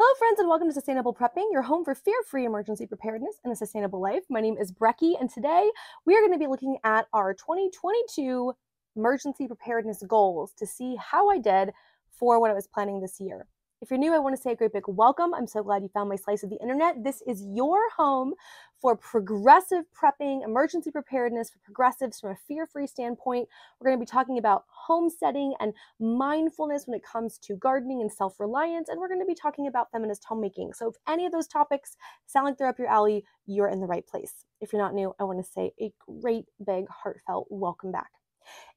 Hello friends and welcome to Sustainable Prepping, your home for fear-free emergency preparedness and a sustainable life. My name is Brecky and today we are going to be looking at our 2022 emergency preparedness goals to see how I did for what I was planning this year. If you're new, I want to say a great big welcome. I'm so glad you found my slice of the internet. This is your home for progressive prepping, emergency preparedness for progressives from a fear-free standpoint. We're going to be talking about homesteading and mindfulness when it comes to gardening and self-reliance, and we're going to be talking about feminist homemaking. So if any of those topics sound like they're up your alley, you're in the right place. If you're not new, I want to say a great big heartfelt welcome back.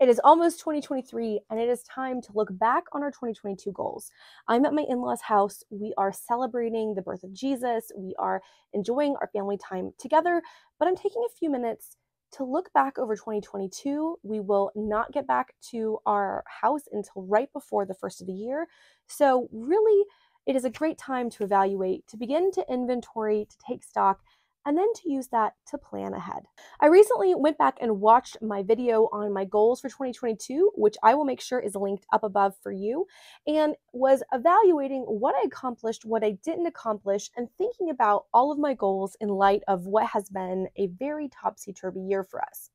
It is almost 2023 and it is time to look back on our 2022 goals. I'm at my in-laws' house. We are celebrating the birth of Jesus. We are enjoying our family time together, but I'm taking a few minutes to look back over 2022. We will not get back to our house until right before the first of the year. So really, it is a great time to evaluate, to begin to inventory, to take stock, and then to use that to plan ahead. I recently went back and watched my video on my goals for 2022, which I will make sure is linked up above for you, and was evaluating what I accomplished, what I didn't accomplish, and thinking about all of my goals in light of what has been a very topsy-turvy year for us.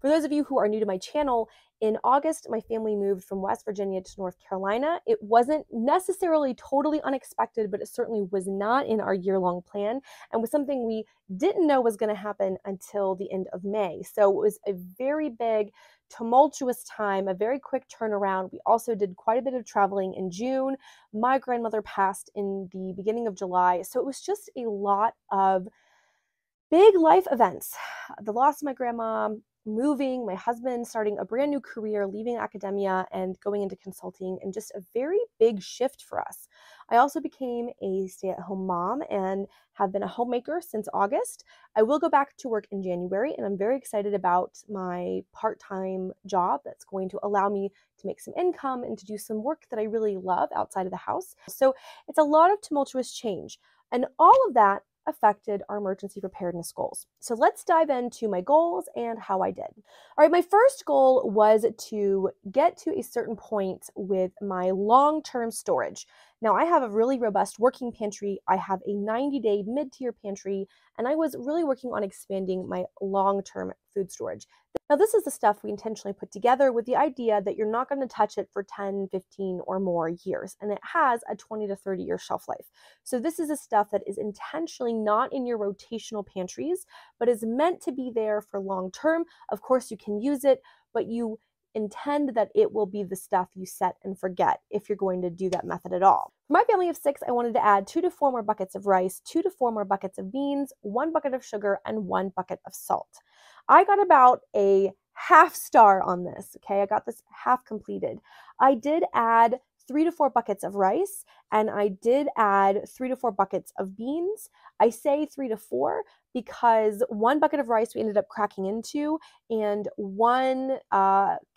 For those of you who are new to my channel, in August, my family moved from West Virginia to North Carolina. It wasn't necessarily totally unexpected, but it certainly was not in our year-long plan and was something we didn't know was going to happen until the end of May. So it was a very big, tumultuous time, a very quick turnaround. We also did quite a bit of traveling in June. My grandmother passed in the beginning of July. So it was just a lot of big life events. The loss of my grandma, moving, my husband starting a brand new career, leaving academia and going into consulting, and just a very big shift for us. I also became a stay-at-home mom and have been a homemaker since August. I will go back to work in January, and I'm very excited about my part-time job that's going to allow me to make some income and to do some work that I really love outside of the house. So it's a lot of tumultuous change, and all of that affected our emergency preparedness goals. So let's dive into my goals and how I did. All right, my first goal was to get to a certain point with my long-term storage. Now, I have a really robust working pantry. I have a 90-day mid-tier pantry, and I was really working on expanding my long-term food storage. Now, this is the stuff we intentionally put together with the idea that you're not going to touch it for 10, 15, or more years, and it has a 20 to 30-year shelf life. So this is the stuff that is intentionally not in your rotational pantries, but is meant to be there for long term. Of course, you can use it, but you intend that it will be the stuff you set and forget if you're going to do that method at all. For my family of 6, I wanted to add 2 to 4 more buckets of rice, 2 to 4 more buckets of beans, 1 bucket of sugar, and 1 bucket of salt. I got about a half star on this, okay? I got this half completed. I did add 3 to 4 buckets of rice, and I did add 3 to 4 buckets of beans. I say 3 to 4 because 1 bucket of rice we ended up cracking into, and 1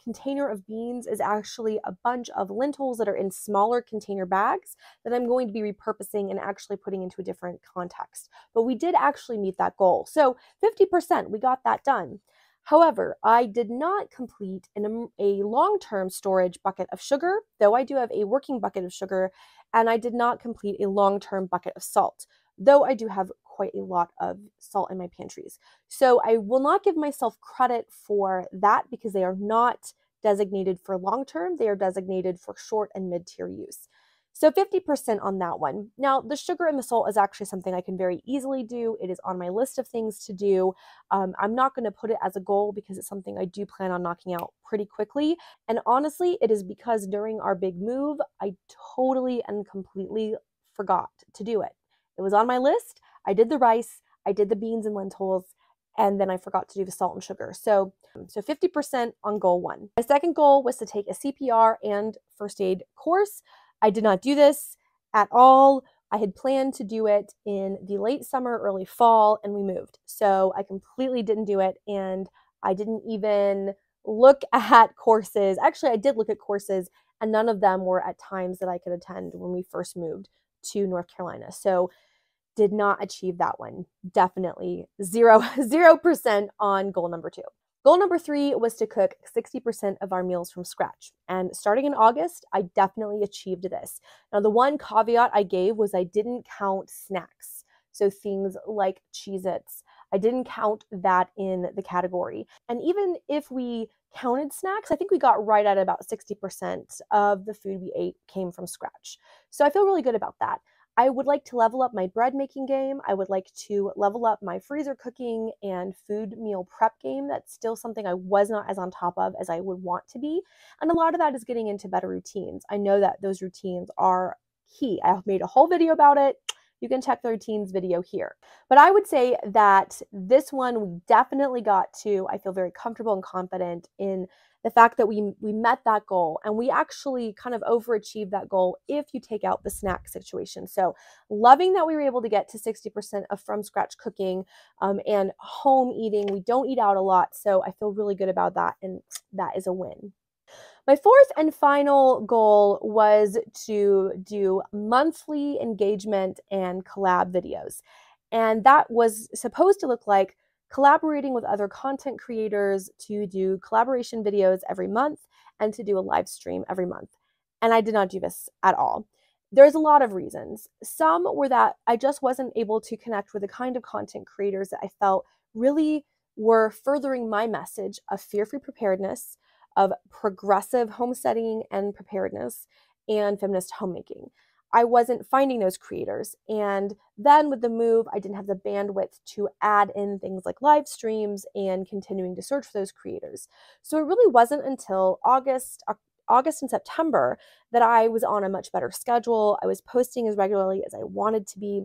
container of beans is actually a bunch of lentils that are in smaller container bags that I'm going to be repurposing and actually putting into a different context. But we did actually meet that goal. So 50%, we got that done. However, I did not complete a long-term storage bucket of sugar, though I do have a working bucket of sugar, and I did not complete a long-term bucket of salt, though I do have quite a lot of salt in my pantries. So I will not give myself credit for that because they are not designated for long-term. They are designated for short and mid-tier use. So 50% on that one. Now, the sugar and the salt is actually something I can very easily do. It is on my list of things to do. I'm not going to put it as a goal because it's something I do plan on knocking out pretty quickly. And honestly, it is because during our big move, I totally and completely forgot to do it. It was on my list. I did the rice, I did the beans and lentils, and then I forgot to do the salt and sugar. So 50% on goal 1. My second goal was to take a CPR and first aid course. I did not do this at all. I had planned to do it in the late summer, early fall, and we moved. So I completely didn't do it, and I didn't even look at courses. Actually, I did look at courses, and none of them were at times that I could attend when we first moved to North Carolina. So did not achieve that one. Definitely 0% on goal number 2. Goal number 3 was to cook 60% of our meals from scratch. And starting in August, I definitely achieved this. Now, the one caveat I gave was I didn't count snacks. So things like Cheez-Its, I didn't count that in the category. And even if we counted snacks, I think we got right at about 60% of the food we ate came from scratch. So I feel really good about that. I would like to level up my bread making game. I would like to level up my freezer cooking and food meal prep game. That's still something I was not as on top of as I would want to be. And a lot of that is getting into better routines. I know that those routines are key. I've made a whole video about it. You can check the routines video here. But I would say that this one we definitely got to. I feel very comfortable and confident in the fact that we met that goal, and we actually kind of overachieved that goal if you take out the snack situation. So loving that we were able to get to 60% of from scratch cooking and home eating. We don't eat out a lot, so I feel really good about that, and that is a win. My fourth and final goal was to do monthly engagement and collab videos. And that was supposed to look like collaborating with other content creators to do collaboration videos every month and to do a live stream every month. And I did not do this at all. There's a lot of reasons. Some were that I just wasn't able to connect with the kind of content creators that I felt really were furthering my message of fear-free preparedness, of progressive homesteading and preparedness, and feminist homemaking. I wasn't finding those creators. And then with the move, I didn't have the bandwidth to add in things like live streams and continuing to search for those creators. So it really wasn't until August and September that I was on a much better schedule. I was posting as regularly as I wanted to be,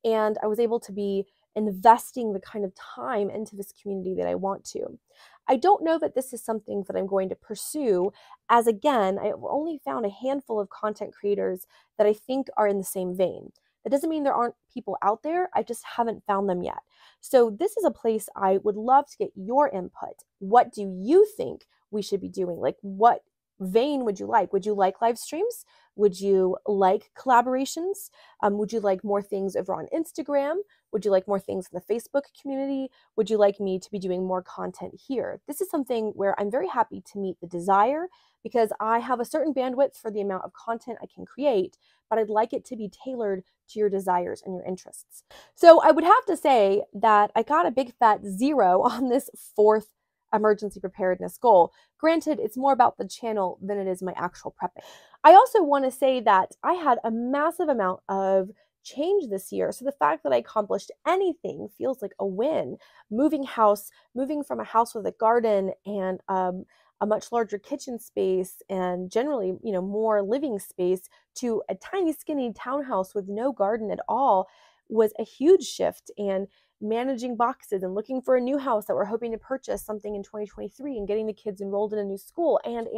and I was able to be investing the kind of time into this community that I want to. I don't know that this is something that I'm going to pursue, as again, I only found a handful of content creators that I think are in the same vein. That doesn't mean there aren't people out there, I just haven't found them yet. So this is a place I would love to get your input. What do you think we should be doing? Like, what vein would you like? Would you like live streams? Would you like collaborations? Would you like more things over on Instagram? Would you like more things in the Facebook community? Would you like me to be doing more content here? This is something where I'm very happy to meet the desire, because I have a certain bandwidth for the amount of content I can create, but I'd like it to be tailored to your desires and your interests. So I would have to say that I got a big fat 0 on this fourth emergency preparedness goal. Granted, it's more about the channel than it is my actual prepping. I also want to say that I had a massive amount of change this year. So the fact that I accomplished anything feels like a win. Moving from a house with a garden and a much larger kitchen space and generally, more living space to a tiny skinny townhouse with no garden at all was a huge shift. And managing boxes and looking for a new house that we're hoping to purchase something in 2023 and getting the kids enrolled in a new school and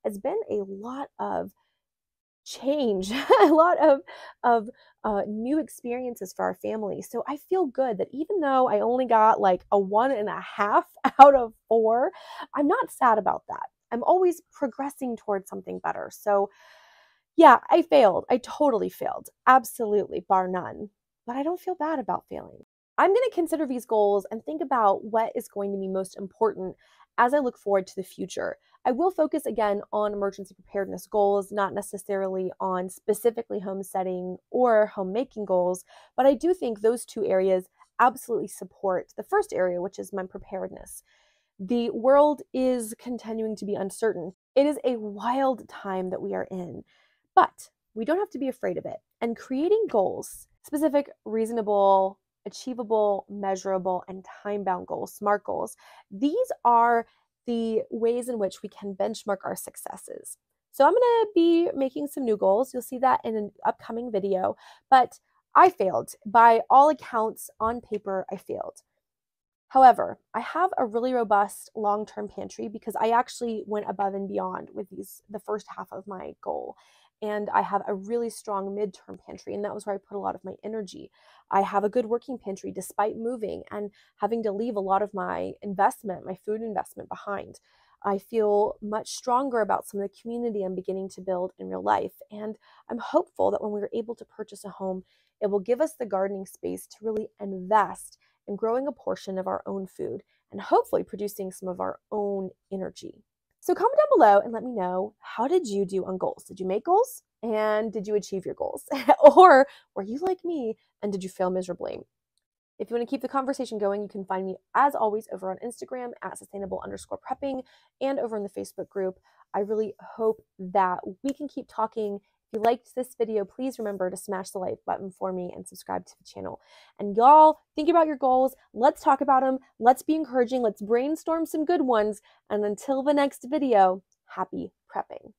it's been a lot of change, a lot of new experiences for our family. So I feel good that even though I only got like a 1.5 out of 4, I'm not sad about that. I'm always progressing towards something better. So yeah, I failed. I totally failed. Absolutely, bar none. But I don't feel bad about failing. I'm going to consider these goals and think about what is going to be most important as I look forward to the future. I will focus again on emergency preparedness goals, not necessarily on specifically homesteading or homemaking goals, but I do think those two areas absolutely support the first area, which is my preparedness. The world is continuing to be uncertain. It is a wild time that we are in, but we don't have to be afraid of it. And creating goals, specific, reasonable, achievable, measurable, and time-bound goals, SMART goals, these are the ways in which we can benchmark our successes. So I'm going to be making some new goals. You'll see that in an upcoming video, but I failed. By all accounts, on paper, I failed. However, I have a really robust long-term pantry because I actually went above and beyond with the first half of my goal. And I have a really strong midterm pantry, and that was where I put a lot of my energy. I have a good working pantry despite moving and having to leave a lot of my investment, my food investment behind. I feel much stronger about some of the community I'm beginning to build in real life. And I'm hopeful that when we're able to purchase a home, it will give us the gardening space to really invest in growing a portion of our own food and hopefully producing some of our own energy. So comment down below and let me know, how did you do on goals? Did you make goals? And did you achieve your goals? Or were you like me and did you fail miserably? If you want to keep the conversation going, you can find me, as always, over on Instagram at sustainable_prepping and over in the Facebook group. I really hope that we can keep talking. If you liked this video, please remember to smash the like button for me and subscribe to the channel. And y'all, think about your goals. Let's talk about them. Let's be encouraging. Let's brainstorm some good ones. And until the next video, happy prepping.